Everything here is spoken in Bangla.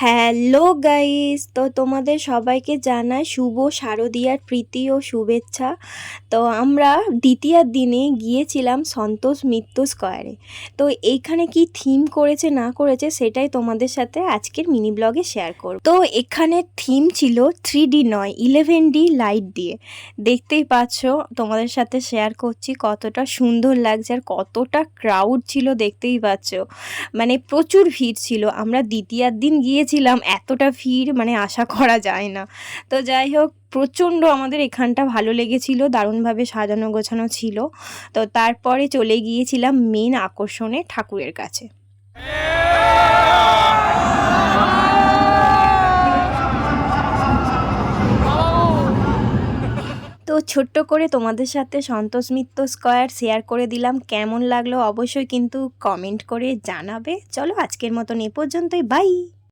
হ্যালো গাইস, তো তোমাদের সবাইকে জানাই শুভ শারদীয়ার প্রীতি ও শুভেচ্ছা। তো আমরা দ্বিতীয়ার দিনে গিয়েছিলাম সন্তোষ মিত্র স্কয়ারে। তো এইখানে কি থিম করেছে না করেছে সেটাই তোমাদের সাথে আজকের মিনি ব্লগে শেয়ার করব। তো এখানে থিম ছিল 3D নয় 11D লাইট দিয়ে। দেখতেই পাচ্ছ, তোমাদের সাথে শেয়ার করছি কতটা সুন্দর লাগছে আর কতটা ক্রাউড ছিল দেখতেই পাচ্ছ। মানে প্রচুর ভিড় ছিল। আমরা দ্বিতীয়ার দিন গিয়েছিলাম, এতটা ভিড় মানে আশা করা যায় না। তো যাই হোক, প্রচণ্ড আমাদের এখানটা ভালো লেগেছিল, দারুণভাবে সাজানো গোছানো ছিল। তো তারপরে চলে গিয়েছিলাম মেন আকর্ষণে ঠাকুরের কাছে। তো ছোট্ট করে তোমাদের সাথে সন্তোষ মিত্র স্কয়ার শেয়ার করে দিলাম। কেমন লাগলো অবশ্যই কিন্তু কমেন্ট করে জানাবে। চলো আজকের মতন এ পর্যন্তই, বাই।